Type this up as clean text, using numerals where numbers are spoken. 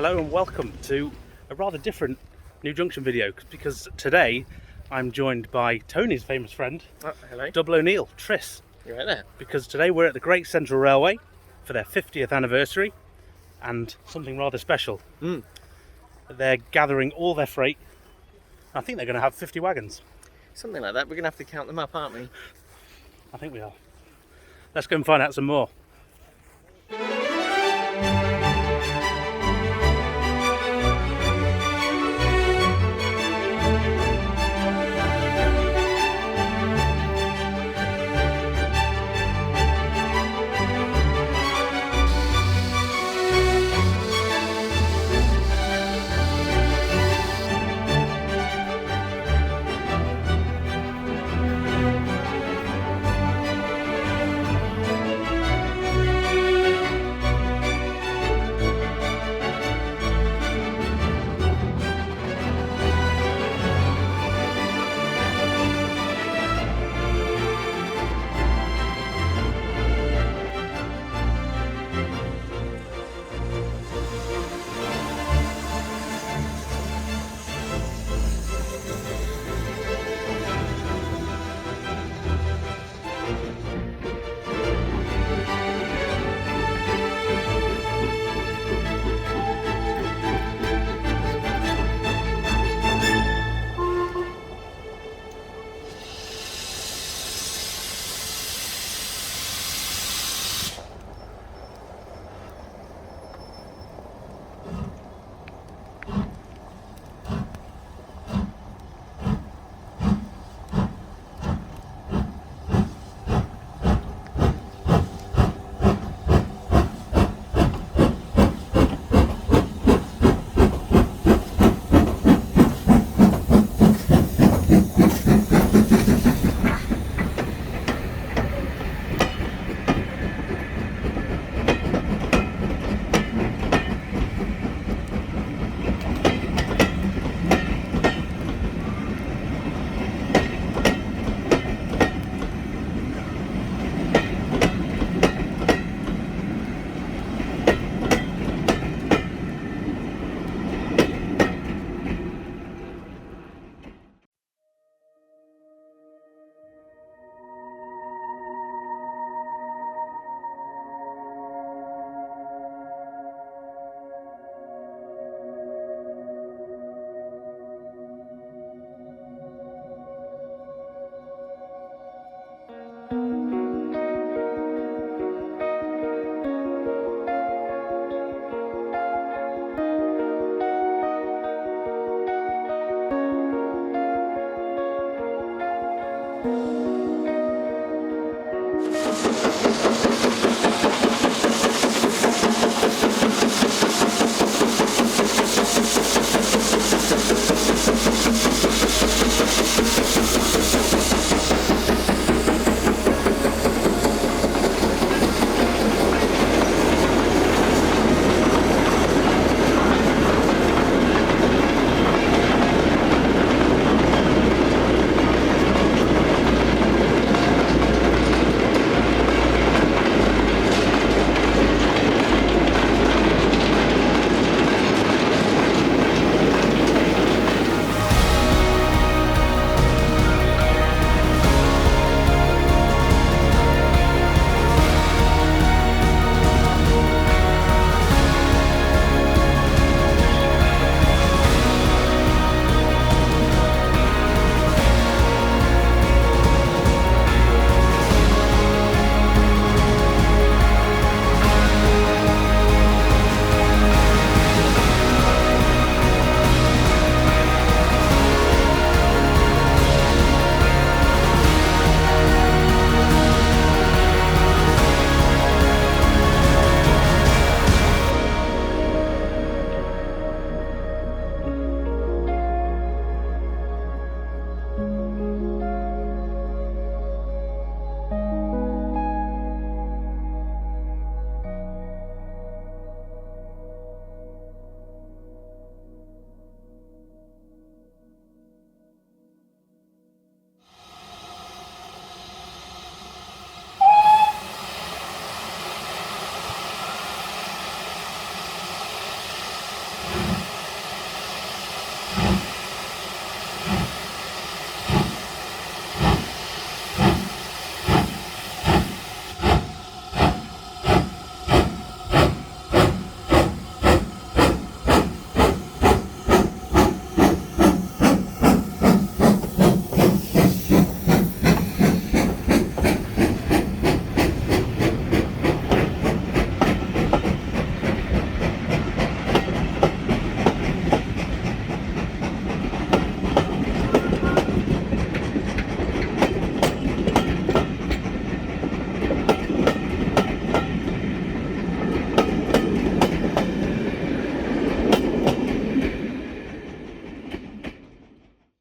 Hello and welcome to a rather different New Junction video because today I'm joined by Tony's famous friend, Hello. Double O'Neill, Tris. You're right there. Because today we're at the Great Central Railway for their 50th anniversary and something rather special. They're gathering all their freight. I think they're going to have 50 wagons. Something like that. We're going to have to count them up, aren't we? I think we are. Let's go and find out some more.